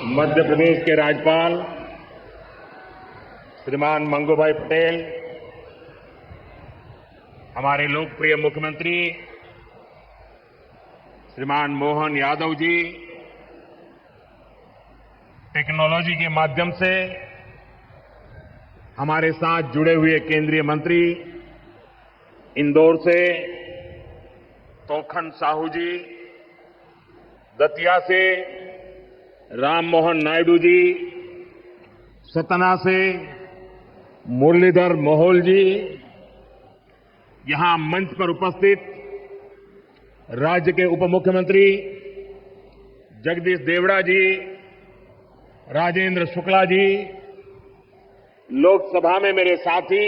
मध्य प्रदेश के राज्यपाल श्रीमान मंगूभाई पटेल, हमारे लोकप्रिय मुख्यमंत्री श्रीमान मोहन यादव जी, टेक्नोलॉजी के माध्यम से हमारे साथ जुड़े हुए केंद्रीय मंत्री, इंदौर से तोखन साहू जी, दतिया से राम मोहन नायडू जी, सतना से मुरलीधर मोहोल जी, यहां मंच पर उपस्थित राज्य के उप मुख्यमंत्री जगदीश देवड़ा जी, राजेंद्र शुक्ला जी, लोकसभा में मेरे साथी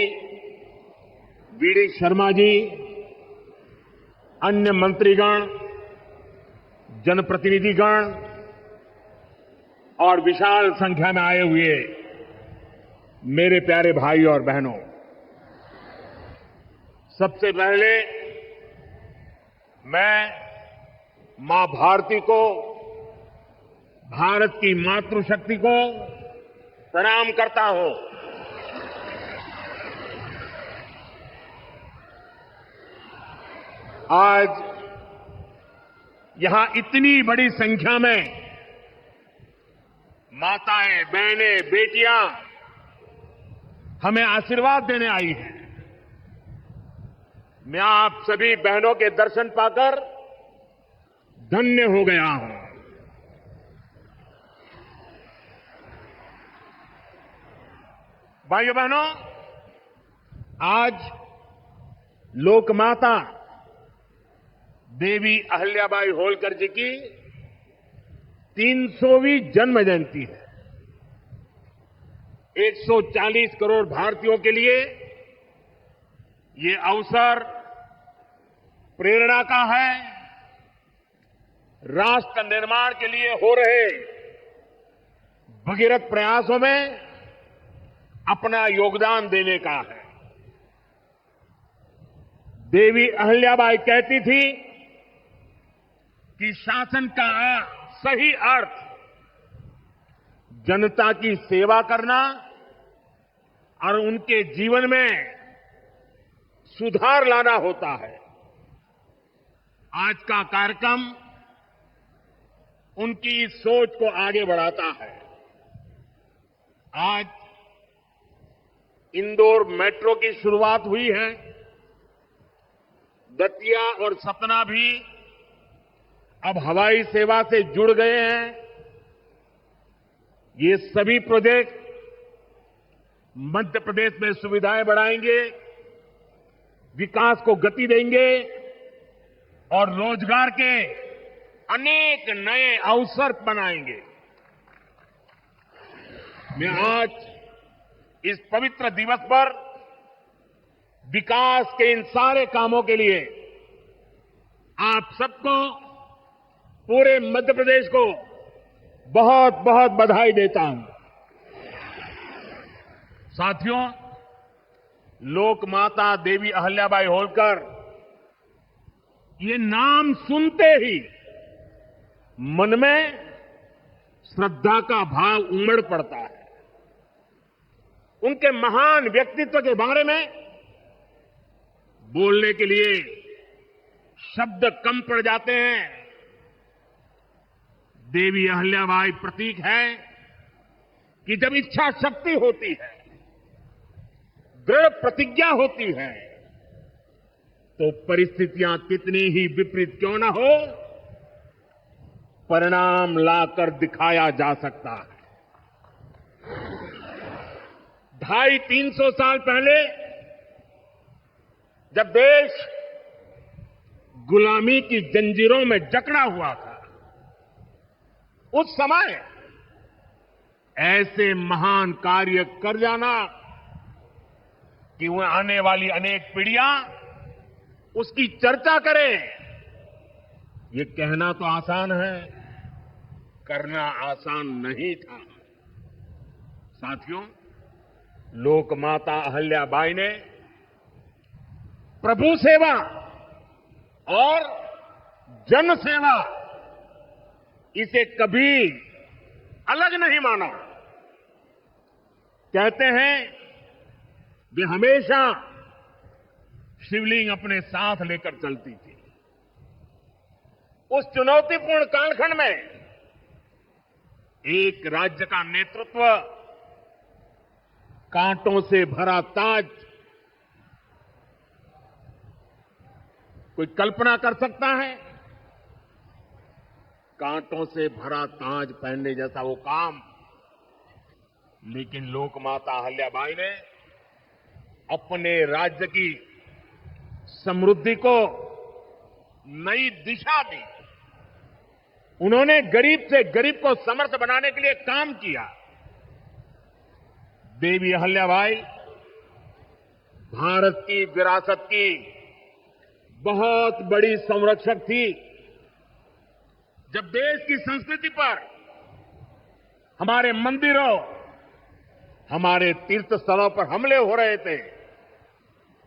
वीडी शर्मा जी, अन्य मंत्रीगण, जनप्रतिनिधिगण और विशाल संख्या में आए हुए मेरे प्यारे भाई और बहनों, सबसे पहले मैं मां भारती को, भारत की मातृशक्ति को प्रणाम करता हूं। आज यहां इतनी बड़ी संख्या में माताएं, बहनें, बेटियां हमें आशीर्वाद देने आई हैं। मैं आप सभी बहनों के दर्शन पाकर धन्य हो गया हूं। भाइयों बहनों, आज लोकमाता देवी अहिल्याबाई होलकर जी की 300वीं जन्म जयंती है। 140 करोड़ भारतीयों के लिए ये अवसर प्रेरणा का है। राष्ट्र निर्माण के लिए हो रहे भगीरथ प्रयासों में अपना योगदान देने का है। देवी अहिल्याबाई कहती थी कि शासन का सही अर्थ जनता की सेवा करना और उनके जीवन में सुधार लाना होता है। आज का कार्यक्रम उनकी इस सोच को आगे बढ़ाता है। आज इंदौर मेट्रो की शुरुआत हुई है। दतिया और सतना भी अब हवाई सेवा से जुड़ गए हैं। ये सभी प्रोजेक्ट मध्य प्रदेश में सुविधाएं बढ़ाएंगे, विकास को गति देंगे और रोजगार के अनेक नए अवसर बनाएंगे। मैं आज इस पवित्र दिवस पर विकास के इन सारे कामों के लिए आप सबको, पूरे मध्य प्रदेश को बहुत बहुत बधाई देता हूं। साथियों, लोकमाता देवी अहिल्याबाई होलकर, ये नाम सुनते ही मन में श्रद्धा का भाव उमड़ पड़ता है। उनके महान व्यक्तित्व के बारे में बोलने के लिए शब्द कम पड़ जाते हैं। देवी अहिल्याबाई प्रतीक है कि जब इच्छा शक्ति होती है, दृढ़ प्रतिज्ञा होती है, तो परिस्थितियां कितनी ही विपरीत क्यों न हो, परिणाम लाकर दिखाया जा सकता है। 250-300 साल पहले जब देश गुलामी की जंजीरों में जकड़ा हुआ था, उस समय ऐसे महान कार्य कर जाना कि वह आने वाली अनेक पीढ़ियां उसकी चर्चा करें, ये कहना तो आसान है, करना आसान नहीं था। साथियों, लोकमाता अहिल्याबाई ने प्रभु सेवा और जन सेवा, इसे कभी अलग नहीं माना। कहते हैं वे हमेशा शिवलिंग अपने साथ लेकर चलती थी। उस चुनौतीपूर्ण कालखंड में एक राज्य का नेतृत्व, कांटों से भरा ताज, कोई कल्पना कर सकता है? कांटों से भरा ताज पहनने जैसा वो काम। लेकिन लोकमाता अहल्याबाई ने अपने राज्य की समृद्धि को नई दिशा दी। उन्होंने गरीब से गरीब को समर्थ बनाने के लिए काम किया। देवी अहल्याबाई भारत की विरासत की बहुत बड़ी संरक्षक थी। जब देश की संस्कृति पर, हमारे मंदिरों, हमारे तीर्थ स्थलों पर हमले हो रहे थे,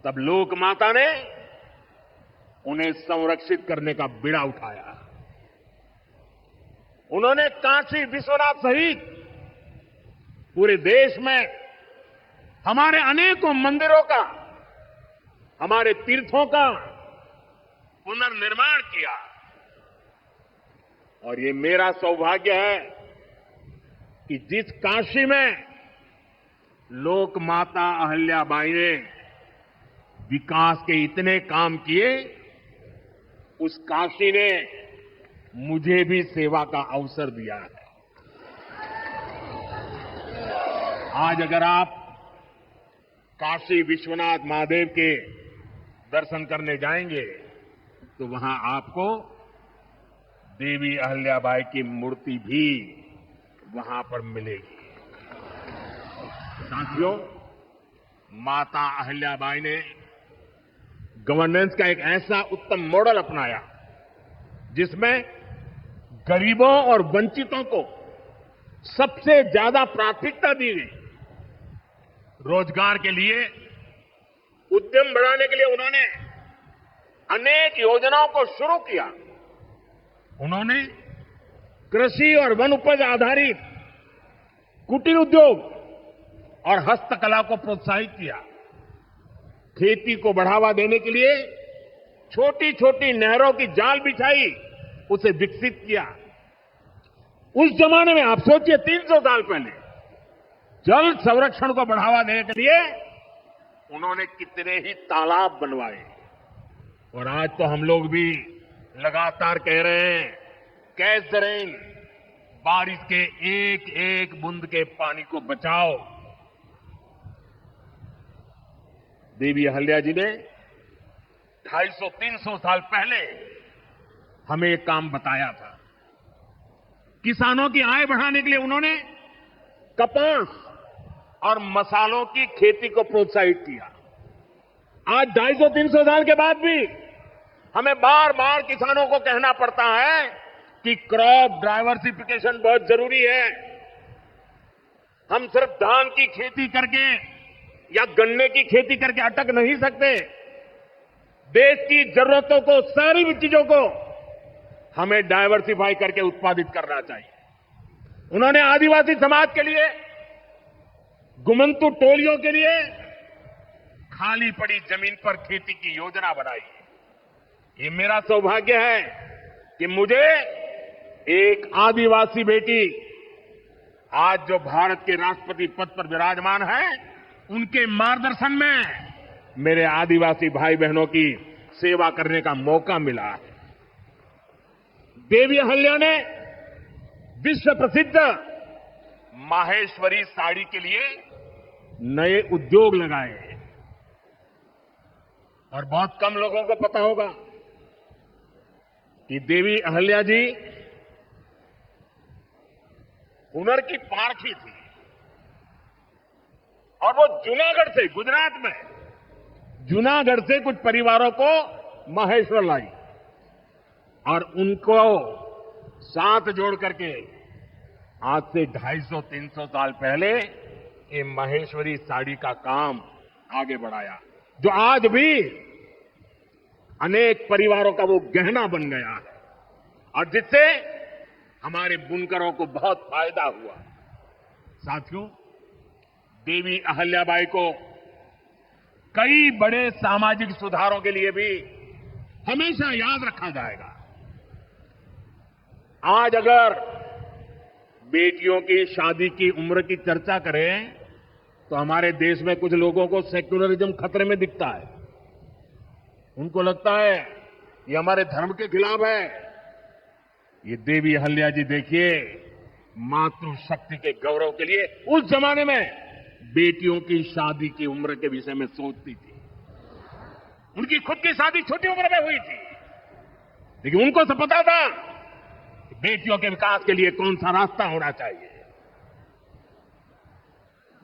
तब लोक माता ने उन्हें संरक्षित करने का बीड़ा उठाया। उन्होंने काशी विश्वनाथ सहित पूरे देश में हमारे अनेकों मंदिरों का, हमारे तीर्थों का पुनर्निर्माण किया। और ये मेरा सौभाग्य है कि जिस काशी में लोक माता अहल्याबाई ने विकास के इतने काम किए, उस काशी ने मुझे भी सेवा का अवसर दिया है। आज अगर आप काशी विश्वनाथ महादेव के दर्शन करने जाएंगे तो वहां आपको देवी अहल्याबाई की मूर्ति भी वहां पर मिलेगी। साथियों, माता अहल्याबाई ने गवर्नेंस का एक ऐसा उत्तम मॉडल अपनाया जिसमें गरीबों और वंचितों को सबसे ज्यादा प्राथमिकता दी गई। रोजगार के लिए, उद्यम बढ़ाने के लिए उन्होंने अनेक योजनाओं को शुरू किया। उन्होंने कृषि और वन उपज आधारित कुटीर उद्योग और हस्तकला को प्रोत्साहित किया। खेती को बढ़ावा देने के लिए छोटी छोटी नहरों की जाल बिछाई, उसे विकसित किया। उस जमाने में आप सोचिए, 300 साल पहले जल संरक्षण को बढ़ावा देने के लिए उन्होंने कितने ही तालाब बनवाए। और आज तो हम लोग भी लगातार कह रहे हैं, कैच द रेन, बारिश के एक एक बूंद के पानी को बचाओ। देवी अहल्या जी ने 250-300 साल पहले हमें एक काम बताया था। किसानों की आय बढ़ाने के लिए उन्होंने कपास और मसालों की खेती को प्रोत्साहित किया। आज 250-300 साल के बाद भी हमें बार बार किसानों को कहना पड़ता है कि क्रॉप डाइवर्सिफिकेशन बहुत जरूरी है। हम सिर्फ धान की खेती करके या गन्ने की खेती करके अटक नहीं सकते। देश की जरूरतों को, सारी भी चीजों को हमें डाइवर्सिफाई करके उत्पादित करना चाहिए। उन्होंने आदिवासी समाज के लिए, गुमंतु टोलियों के लिए खाली पड़ी जमीन पर खेती की योजना बनाई। ये मेरा सौभाग्य है कि मुझे एक आदिवासी बेटी, आज जो भारत के राष्ट्रपति पद पर विराजमान है, उनके मार्गदर्शन में मेरे आदिवासी भाई बहनों की सेवा करने का मौका मिला है। देवी अहल्या ने विश्व प्रसिद्ध माहेश्वरी साड़ी के लिए नए उद्योग लगाए। और बहुत कम लोगों को पता होगा कि देवी अहल्या जी हुनर की पारखी थी। और वो जूनागढ़ से, गुजरात में जूनागढ़ से कुछ परिवारों को माहेश्वर लाई और उनको साथ जोड़ करके आज से 250-300 साल पहले ये माहेश्वरी साड़ी का काम आगे बढ़ाया, जो आज भी अनेक परिवारों का वो गहना बन गया है और जिससे हमारे बुनकरों को बहुत फायदा हुआ। साथियों, देवी अहल्याबाई को कई बड़े सामाजिक सुधारों के लिए भी हमेशा याद रखा जाएगा। आज अगर बेटियों की शादी की उम्र की चर्चा करें तो हमारे देश में कुछ लोगों को सेक्युलरिज्म खतरे में दिखता है। उनको लगता है ये हमारे धर्म के खिलाफ है। ये देवी अहल्या जी देखिए, मातृशक्ति के गौरव के लिए उस जमाने में बेटियों की शादी की उम्र के विषय में सोचती थी। उनकी खुद की शादी छोटी उम्र में हुई थी, लेकिन उनको तो पता था कि बेटियों के विकास के लिए कौन सा रास्ता होना चाहिए।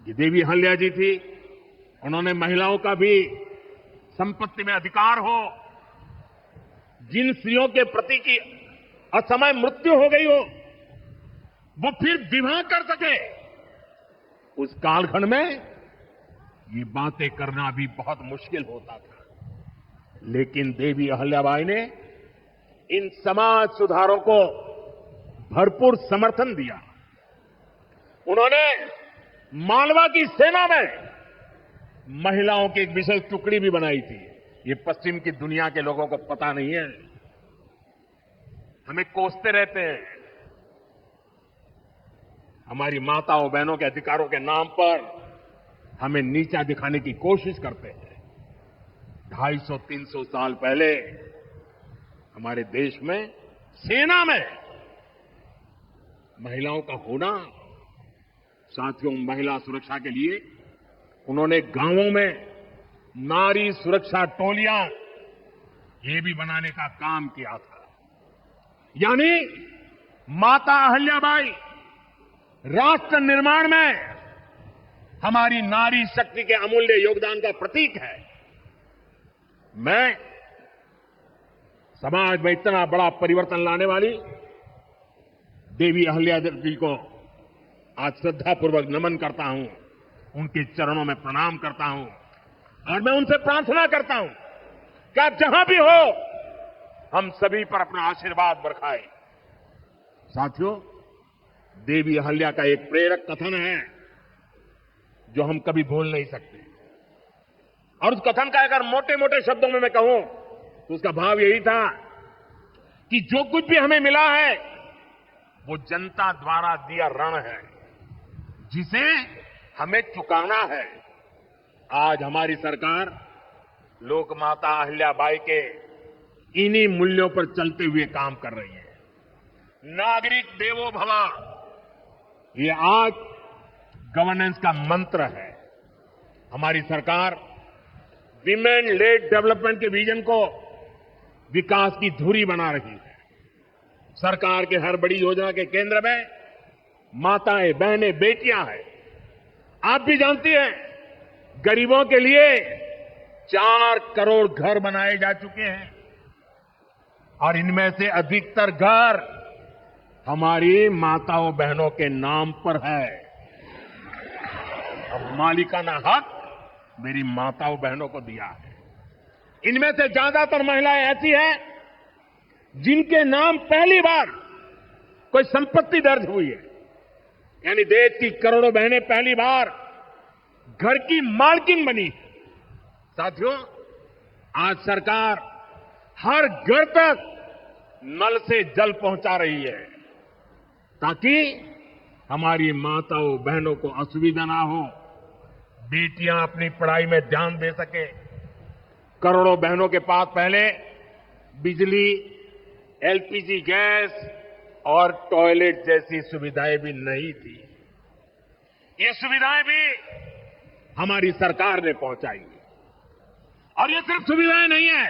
ये देवी अहल्या जी थी, उन्होंने महिलाओं का भी संपत्ति में अधिकार हो, जिन स्त्रियों के प्रति की असमय मृत्यु हो गई हो वो फिर विवाह कर सके। उस कालखंड में ये बातें करना भी बहुत मुश्किल होता था, लेकिन देवी अहल्याबाई ने इन समाज सुधारों को भरपूर समर्थन दिया। उन्होंने मालवा की सेना में महिलाओं की एक विशेष टुकड़ी भी बनाई थी। ये पश्चिम की दुनिया के लोगों को पता नहीं है, हमें कोसते रहते हैं। हमारी माताओं बहनों के अधिकारों के नाम पर हमें नीचा दिखाने की कोशिश करते हैं। 250-300 साल पहले हमारे देश में सेना में महिलाओं का होना, साथियों, महिला सुरक्षा के लिए उन्होंने गांवों में नारी सुरक्षा टोलियां ये भी बनाने का काम किया था। यानी माता अहल्याबाई राष्ट्र निर्माण में हमारी नारी शक्ति के अमूल्य योगदान का प्रतीक है। मैं समाज में इतना बड़ा परिवर्तन लाने वाली देवी अहल्या जी को आज श्रद्धापूर्वक नमन करता हूं, उनके चरणों में प्रणाम करता हूं और मैं उनसे प्रार्थना करता हूं कि आप जहां भी हो हम सभी पर अपना आशीर्वाद बरसाएं। साथियों, देवी अहल्या का एक प्रेरक कथन है जो हम कभी भूल नहीं सकते, और उस कथन का अगर मोटे मोटे शब्दों में मैं कहूं तो उसका भाव यही था कि जो कुछ भी हमें मिला है वो जनता द्वारा दिया ऋण है जिसे हमें चुकाना है। आज हमारी सरकार लोकमाता अहल्याबाई के इन्हीं मूल्यों पर चलते हुए काम कर रही है। नागरिक देवो भव, ये आज गवर्नेंस का मंत्र है। हमारी सरकार विमेन लेड डेवलपमेंट के विजन को विकास की धुरी बना रही है। सरकार के हर बड़ी योजना के केंद्र में माताएं, बहनें, बेटियां हैं। आप भी जानती हैं, गरीबों के लिए 4 करोड़ घर बनाए जा चुके हैं और इनमें से अधिकतर घर हमारी माताओं बहनों के नाम पर है। अब मालिकाना हक मेरी माताओं बहनों को दिया है। इनमें से ज्यादातर महिलाएं ऐसी हैं जिनके नाम पहली बार कोई संपत्ति दर्ज हुई है, यानी देश की करोड़ों बहनें पहली बार घर की मालकिन बनी। साथियों, आज सरकार हर घर तक नल से जल पहुंचा रही है ताकि हमारी माताओं बहनों को असुविधा ना हो, बेटियां अपनी पढ़ाई में ध्यान दे सके। करोड़ों बहनों के पास पहले बिजली, एलपीजी गैस और टॉयलेट जैसी सुविधाएं भी नहीं थी। ये सुविधाएं भी हमारी सरकार ने पहुंचाई। और ये सिर्फ सुविधाएं नहीं है,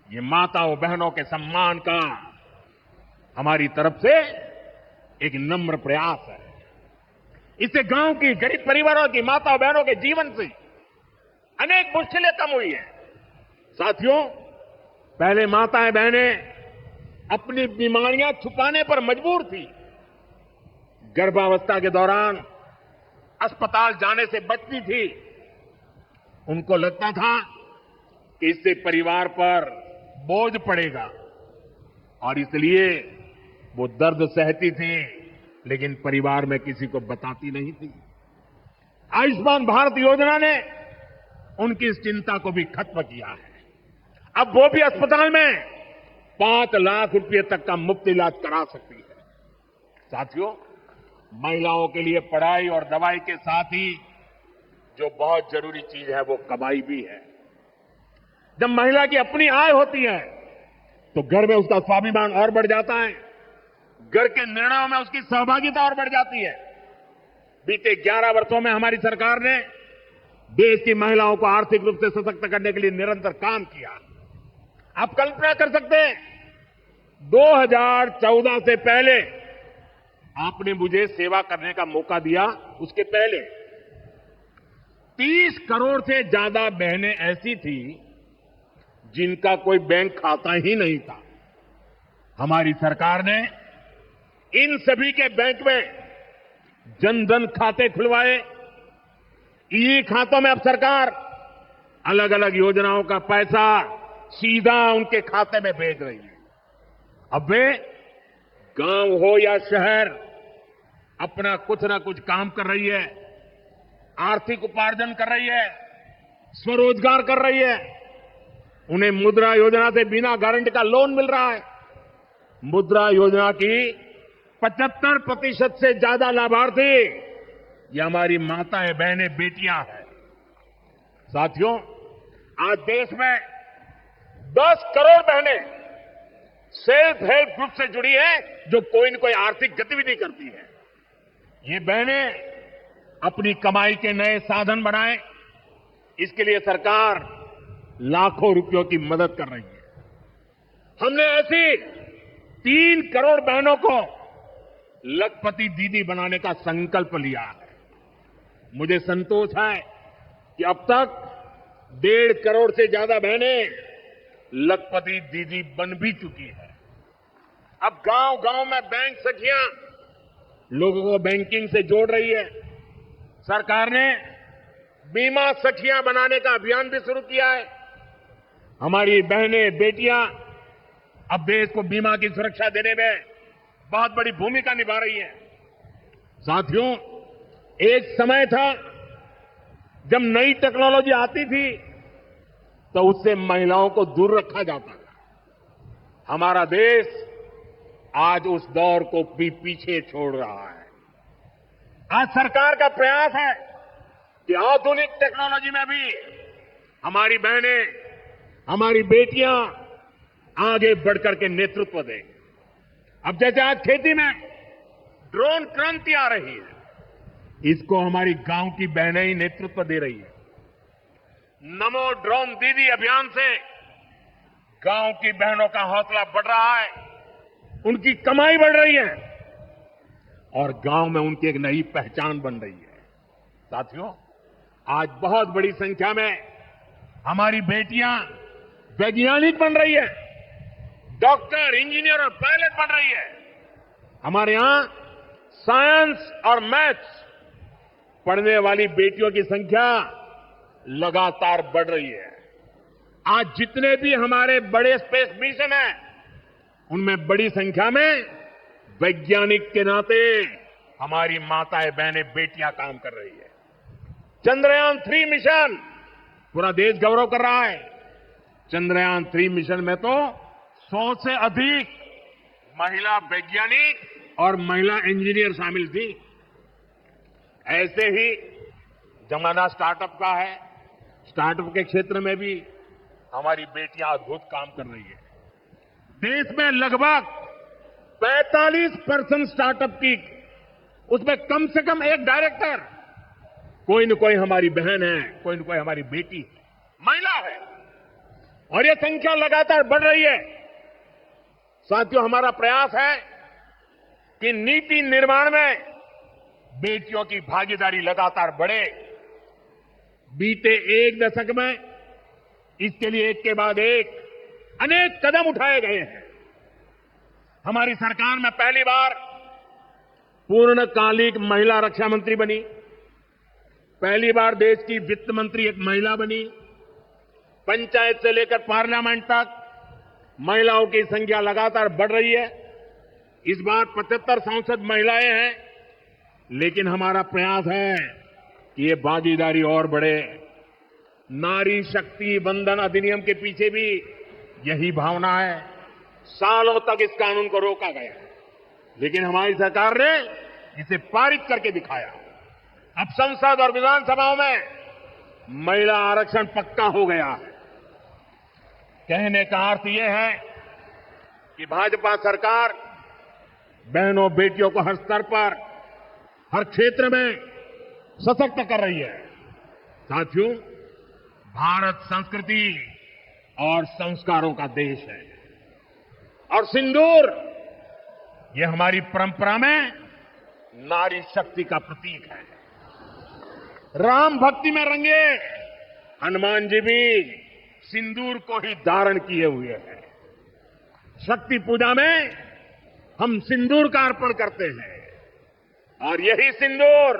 ये माताओं बहनों के सम्मान का हमारी तरफ से एक नम्र प्रयास है। इससे गांव की गरीब परिवारों की माताओं बहनों के जीवन से अनेक मुश्किलें कम हुई है। साथियों, पहले माताएं बहनें अपनी बीमारियां छुपाने पर मजबूर थी। गर्भावस्था के दौरान अस्पताल जाने से बचती थी। उनको लगता था कि इससे परिवार पर बोझ पड़ेगा और इसलिए वो दर्द सहती थी, लेकिन परिवार में किसी को बताती नहीं थी। आयुष्मान भारत योजना ने उनकी इस चिंता को भी खत्म किया है। अब वो भी अस्पताल में 5 लाख रुपए तक का मुफ्त इलाज करा सकती है। साथियों, महिलाओं के लिए पढ़ाई और दवाई के साथ ही जो बहुत जरूरी चीज है वो कमाई भी है। जब महिला की अपनी आय होती है तो घर में उसका स्वाभिमान और बढ़ जाता है, घर के निर्णयों में उसकी सहभागिता और बढ़ जाती है। बीते 11 वर्षों में हमारी सरकार ने देश की महिलाओं को आर्थिक रूप से सशक्त करने के लिए निरंतर काम किया। आप कल्पना कर सकते हैं, 2014 से पहले आपने मुझे सेवा करने का मौका दिया, उसके पहले 30 करोड़ से ज्यादा बहनें ऐसी थी जिनका कोई बैंक खाता ही नहीं था। हमारी सरकार ने इन सभी के बैंक में जन-धन खाते खुलवाए। ई खातों में अब सरकार अलग अलग योजनाओं का पैसा सीधा उनके खाते में भेज रही है। अब वे गांव हो या शहर अपना कुछ ना कुछ काम कर रही है, आर्थिक उपार्जन कर रही है, स्वरोजगार कर रही है। उन्हें मुद्रा योजना से बिना गारंटी का लोन मिल रहा है। मुद्रा योजना की 75% से ज्यादा लाभार्थी ये हमारी माताएं, बहनें, बेटियां हैं। साथियों, आज देश में 10 करोड़ बहनें सेल्फ हेल्प ग्रुप से जुड़ी है, जो कोई न कोई आर्थिक गतिविधि करती है। ये बहनें अपनी कमाई के नए साधन बनाएं, इसके लिए सरकार लाखों रुपयों की मदद कर रही है। हमने ऐसी 3 करोड़ बहनों को लखपति दीदी बनाने का संकल्प लिया है। मुझे संतोष है कि अब तक 1.5 करोड़ से ज्यादा बहनें लखपति दीदी बन भी चुकी है। अब गांव गांव में बैंक सखियां लोगों को बैंकिंग से जोड़ रही है। सरकार ने बीमा सखियां बनाने का अभियान भी शुरू किया है। हमारी बहनें, बेटियां अब देश को बीमा की सुरक्षा देने में बहुत बड़ी भूमिका निभा रही हैं। साथियों, एक समय था जब नई टेक्नोलॉजी आती थी तो उससे महिलाओं को दूर रखा जाता था। हमारा देश आज उस दौर को भी पीछे छोड़ रहा है। आज सरकार का प्रयास है कि आधुनिक टेक्नोलॉजी में भी हमारी बहनें, हमारी बेटियां आगे बढ़कर के नेतृत्व दें। अब जैसे आज खेती में ड्रोन क्रांति आ रही है, इसको हमारी गांव की बहनें ही नेतृत्व दे रही है। नमो ड्रोन दीदी अभियान से गांव की बहनों का हौसला बढ़ रहा है, उनकी कमाई बढ़ रही है और गांव में उनकी एक नई पहचान बन रही है। साथियों, आज बहुत बड़ी संख्या में हमारी बेटियां वैज्ञानिक बन रही है, डॉक्टर, इंजीनियर और पायलट बन रही है। हमारे यहां साइंस और मैथ्स पढ़ने वाली बेटियों की संख्या लगातार बढ़ रही है। आज जितने भी हमारे बड़े स्पेस मिशन हैं, उनमें बड़ी संख्या में वैज्ञानिक के नाते हमारी माताएं, बहनें, बेटियां काम कर रही है। चंद्रयान 3 मिशन पूरा देश गौरव कर रहा है। चंद्रयान 3 मिशन में तो 100 से अधिक महिला वैज्ञानिक और महिला इंजीनियर शामिल थी। ऐसे ही जमाना स्टार्टअप का है। स्टार्टअप के क्षेत्र में भी हमारी बेटियां अद्भुत काम कर रही है। देश में लगभग 45% स्टार्टअप की, उसमें कम से कम एक डायरेक्टर कोई न कोई हमारी बहन है, कोई न कोई हमारी बेटी है, महिला है, और ये संख्या लगातार बढ़ रही है। साथियों, हमारा प्रयास है कि नीति निर्माण में बेटियों की भागीदारी लगातार बढ़े। बीते 1 दशक में इसके लिए एक के बाद एक अनेक कदम उठाए गए हैं। हमारी सरकार में पहली बार पूर्णकालिक महिला रक्षा मंत्री बनी, पहली बार देश की वित्त मंत्री एक महिला बनी, पंचायत से लेकर पार्लियामेंट तक महिलाओं की संख्या लगातार बढ़ रही है। इस बार 75 सांसद महिलाएं हैं, लेकिन हमारा प्रयास है कि ये भागीदारी और बढ़े। नारी शक्ति वंदन अधिनियम के पीछे भी यही भावना है। सालों तक इस कानून को रोका गया, लेकिन हमारी सरकार ने इसे पारित करके दिखाया। अब संसद और विधानसभाओं में महिला आरक्षण पक्का हो गया है। कहने का अर्थ यह है कि भाजपा सरकार बहनों बेटियों को हर स्तर पर, हर क्षेत्र में सशक्त कर रही है। साथियों, भारत संस्कृति और संस्कारों का देश है, और सिंदूर ये हमारी परंपरा में नारी शक्ति का प्रतीक है। राम भक्ति में रंगे हनुमान जी भी सिंदूर को ही धारण किए हुए हैं। शक्ति पूजा में हम सिंदूर का अर्पण करते हैं, और यही सिंदूर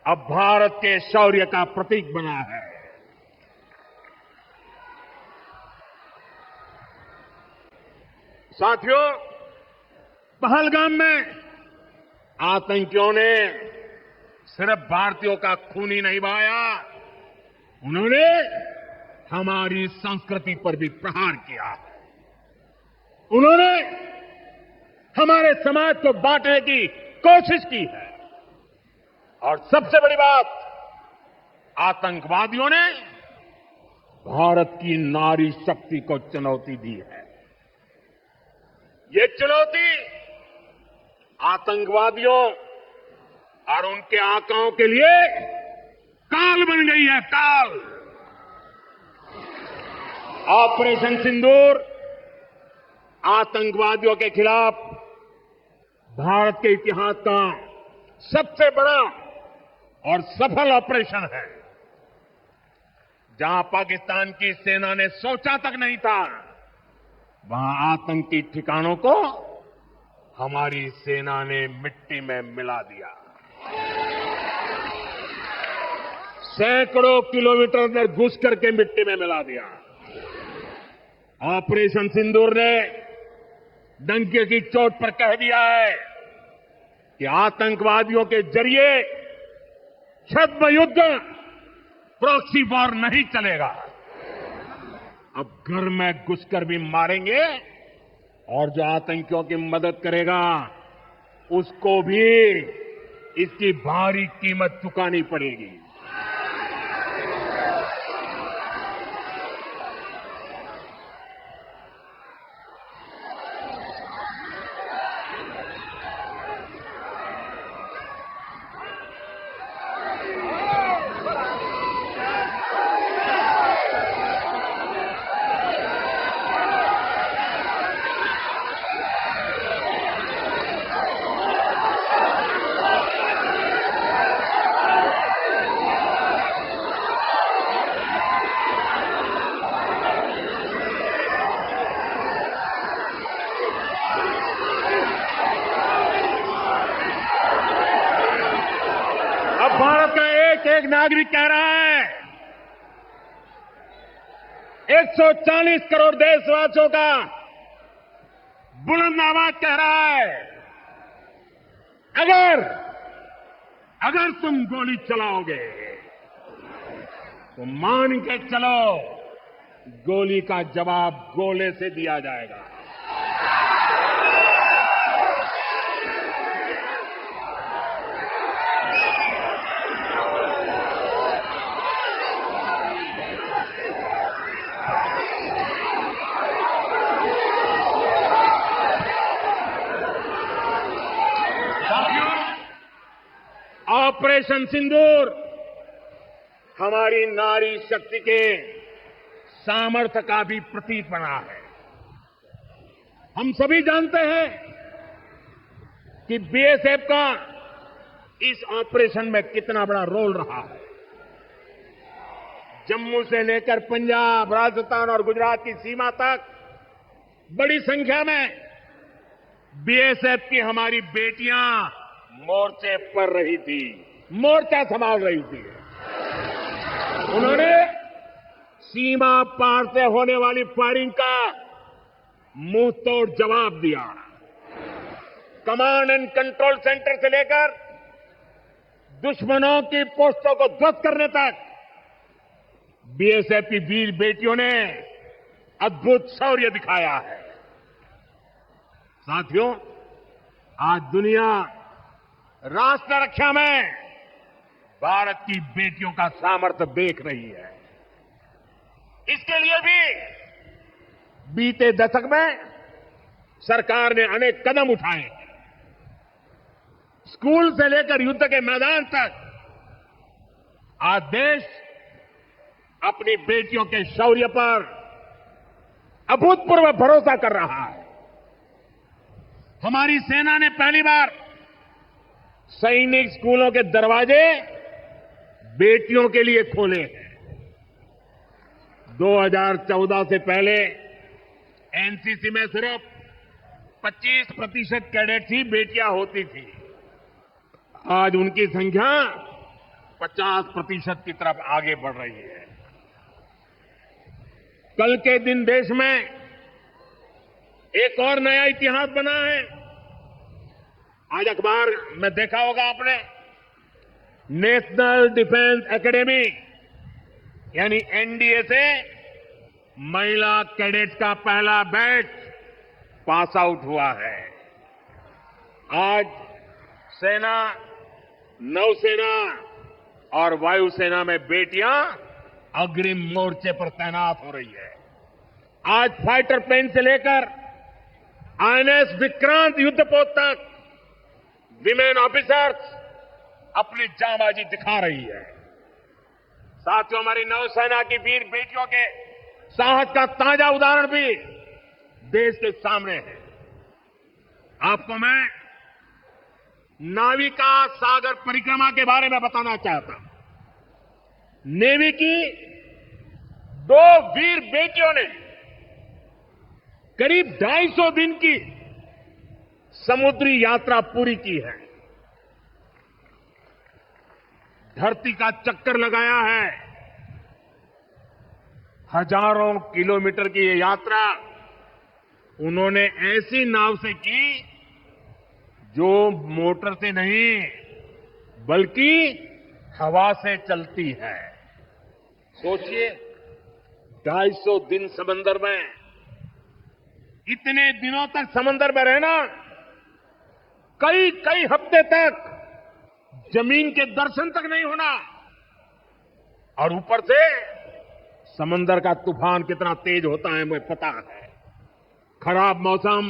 अब भारत के शौर्य का प्रतीक बना है। साथियों, पहलगाम में आतंकियों ने सिर्फ भारतीयों का खून ही नहीं बहाया, उन्होंने हमारी संस्कृति पर भी प्रहार किया है। उन्होंने हमारे समाज को बांटने की कोशिश की है, और सबसे बड़ी बात, आतंकवादियों ने भारत की नारी शक्ति को चुनौती दी है। ये चुनौती आतंकवादियों और उनके आकाओं के लिए काल बन गई है, काल। ऑपरेशन सिंदूर आतंकवादियों के खिलाफ भारत के इतिहास का सबसे बड़ा और सफल ऑपरेशन है। जहां पाकिस्तान की सेना ने सोचा तक नहीं था, वहां आतंकी ठिकानों को हमारी सेना ने मिट्टी में मिला दिया। सैकड़ों किलोमीटर अंदर घुस करके मिट्टी में मिला दिया। ऑपरेशन सिंदूर ने डंके की चोट पर कह दिया है कि आतंकवादियों के जरिए छद्म युद्ध, प्रॉक्सी वॉर नहीं चलेगा। अब घर में घुसकर भी मारेंगे, और जो आतंकियों की मदद करेगा उसको भी इसकी भारी कीमत चुकानी पड़ेगी। भारत का एक एक नागरिक कह रहा है, 140 करोड़ देशवासियों का बुलंद आवाज कह रहा है, अगर तुम गोली चलाओगे तो मान के चलो, गोली का जवाब गोले से दिया जाएगा। ऑपरेशन सिंदूर हमारी नारी शक्ति के सामर्थ्य का भी प्रतीक बना है। हम सभी जानते हैं कि बीएसएफ का इस ऑपरेशन में कितना बड़ा रोल रहा है। जम्मू से लेकर पंजाब, राजस्थान और गुजरात की सीमा तक बड़ी संख्या में बीएसएफ की हमारी बेटियां मोर्चे पर रही थी, मोर्चा संभाल रही थी। उन्होंने सीमा पार से होने वाली फायरिंग का मुंह तोड़ जवाब दिया। कमांड एंड कंट्रोल सेंटर से लेकर दुश्मनों की पोस्टों को ध्वस्त करने तक बीएसएफ की वीर बेटियों ने अद्भुत शौर्य दिखाया है। साथियों, आज दुनिया राष्ट्र रक्षा में भारत की बेटियों का सामर्थ्य देख रही है। इसके लिए भी बीते दशक में सरकार ने अनेक कदम उठाए हैं। स्कूल से लेकर युद्ध के मैदान तक आज देश अपनी बेटियों के शौर्य पर अभूतपूर्व भरोसा कर रहा है। हमारी सेना ने पहली बार सैनिक स्कूलों के दरवाजे बेटियों के लिए खोले हैं। 2014 से पहले एनसीसी में सिर्फ 25% कैडेट्स ही बेटियां होती थी। आज उनकी संख्या 50% की तरफ आगे बढ़ रही है। कल के दिन देश में एक और नया इतिहास बना है। आज अखबार में देखा होगा आपने, नेशनल डिफेंस एकेडमी यानी एनडीए से महिला कैडेट्स का पहला बैच पास आउट हुआ है। आज सेना, नौसेना और वायुसेना में बेटियां अग्रिम मोर्चे पर तैनात हो रही है। आज फाइटर प्लेन से लेकर आईएनएस विक्रांत युद्धपोत तक विमेन ऑफिसर्स अपनी जांबाजी दिखा रही है। साथियों, हमारी नौसेना की वीर बेटियों के साहस का ताजा उदाहरण भी देश के सामने है। आपको मैं नाविका सागर परिक्रमा के बारे में बताना चाहता हूं। नेवी की 2 वीर बेटियों ने करीब 250 दिन की समुद्री यात्रा पूरी की है। धरती का चक्कर लगाया है। हजारों किलोमीटर की ये यात्रा उन्होंने ऐसी नाव से की जो मोटर से नहीं बल्कि हवा से चलती है। सोचिए, 250 दिन समंदर में, इतने दिनों तक समंदर में रहना, कई हफ्ते तक जमीन के दर्शन तक नहीं होना, और ऊपर से समंदर का तूफान कितना तेज होता है मुझे पता है। खराब मौसम,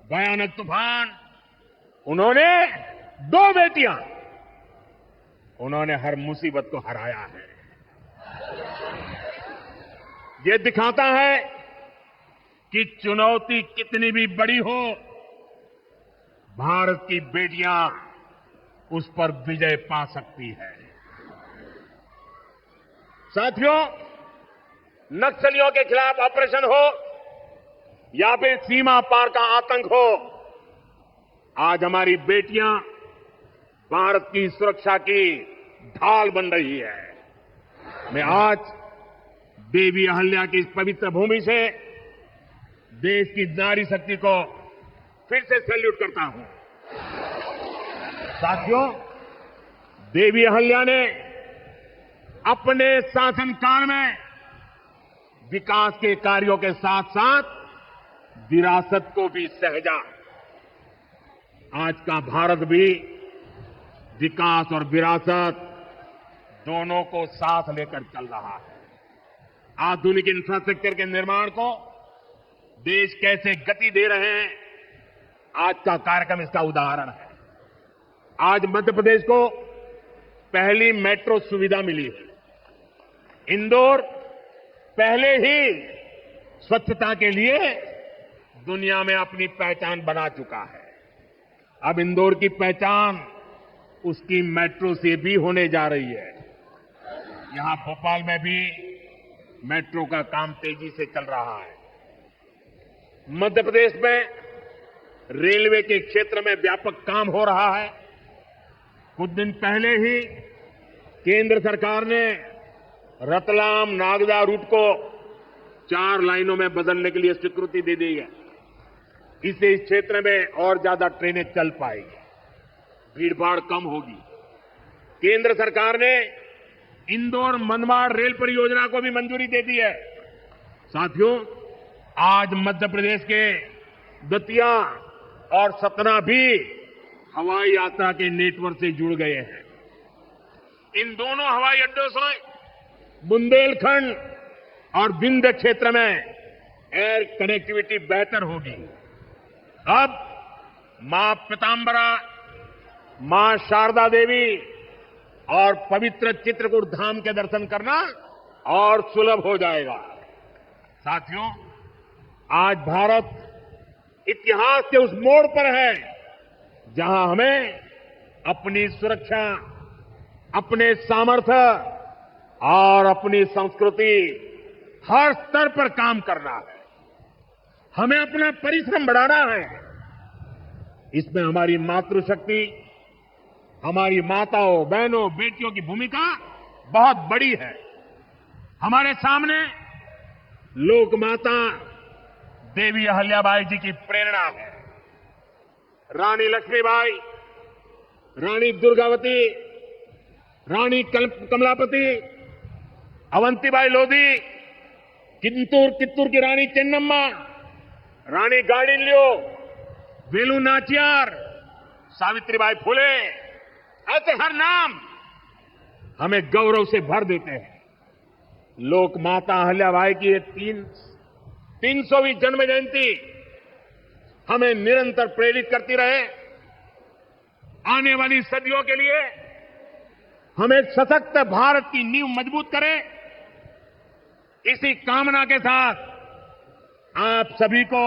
भयानक तूफान, उन्होंने 2 बेटियां, उन्होंने हर मुसीबत को हराया है। ये दिखाता है कि चुनौती कितनी भी बड़ी हो, भारत की बेटियां उस पर विजय पा सकती है। साथियों, नक्सलियों के खिलाफ ऑपरेशन हो या फिर सीमा पार का आतंक हो, आज हमारी बेटियां भारत की सुरक्षा की ढाल बन रही है। मैं आज देवी अहल्या की इस पवित्र भूमि से देश की नारी शक्ति को फिर से सैल्यूट करता हूं। साथियों, देवी अहल्या ने अपने शासनकाल में विकास के कार्यों के साथ साथ विरासत को भी सहेजा। आज का भारत भी विकास और विरासत दोनों को साथ लेकर चल रहा है। आधुनिक इंफ्रास्ट्रक्चर के निर्माण को देश कैसे गति दे रहे हैं, आज का कार्यक्रम इसका उदाहरण है। आज मध्य प्रदेश को पहली मेट्रो सुविधा मिली है। इंदौर पहले ही स्वच्छता के लिए दुनिया में अपनी पहचान बना चुका है। अब इंदौर की पहचान उसकी मेट्रो से भी होने जा रही है। यहां भोपाल में भी मेट्रो का काम तेजी से चल रहा है। मध्य प्रदेश में रेलवे के क्षेत्र में व्यापक काम हो रहा है। कुछ दिन पहले ही केंद्र सरकार ने रतलाम नागदा रूट को 4 लाइनों में बदलने के लिए स्वीकृति दे दी है। इससे इस क्षेत्र में और ज्यादा ट्रेनें चल पाएगी, भीड़भाड़ कम होगी। केंद्र सरकार ने इंदौर मनमाड़ रेल परियोजना को भी मंजूरी दे दी है। साथियों, आज मध्य प्रदेश के दतिया और सतना भी हवाई यात्रा के नेटवर्क से जुड़ गए हैं। इन दोनों हवाई अड्डों से बुंदेलखंड और विंध्य क्षेत्र में एयर कनेक्टिविटी बेहतर होगी। अब मां पीतांबरा, मां शारदा देवी और पवित्र चित्रकूट धाम के दर्शन करना और सुलभ हो जाएगा। साथियों, आज भारत इतिहास के उस मोड़ पर है जहां हमें अपनी सुरक्षा, अपने सामर्थ्य और अपनी संस्कृति हर स्तर पर काम करना है। हमें अपना परिश्रम बढ़ाना है। इसमें हमारी मातृशक्ति, हमारी माताओं, बहनों, बेटियों की भूमिका बहुत बड़ी है। हमारे सामने लोक माता देवी अहल्याबाई जी की प्रेरणा है। रानी लक्ष्मीबाई, रानी दुर्गावती, रानी कमलापति, अवंतीबाई लोधी, कित्तूर की रानी चेन्नम्मा, रानी गाडिल्यो, वेलु नाचियार, सावित्रीबाई फुले, ऐसे हर नाम हमें गौरव से भर देते हैं। लोक माता अहल्याबाई की 300वीं जन्म जयंती हमें निरंतर प्रेरित करती रहे। आने वाली सदियों के लिए हमें सशक्त भारत की नींव मजबूत करें। इसी कामना के साथ आप सभी को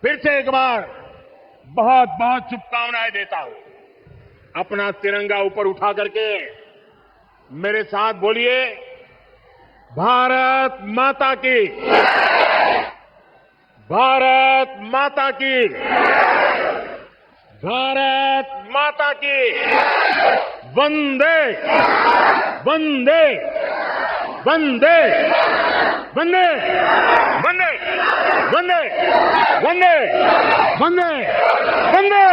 फिर से एक बार बहुत बहुत शुभकामनाएं देता हूं। अपना तिरंगा ऊपर उठा करके मेरे साथ बोलिए, भारत माता की, भारत माता की, भारत माता की, वंदे वंदे वंदे वंदे वंदे वंदे वंदे वंदे वंदे।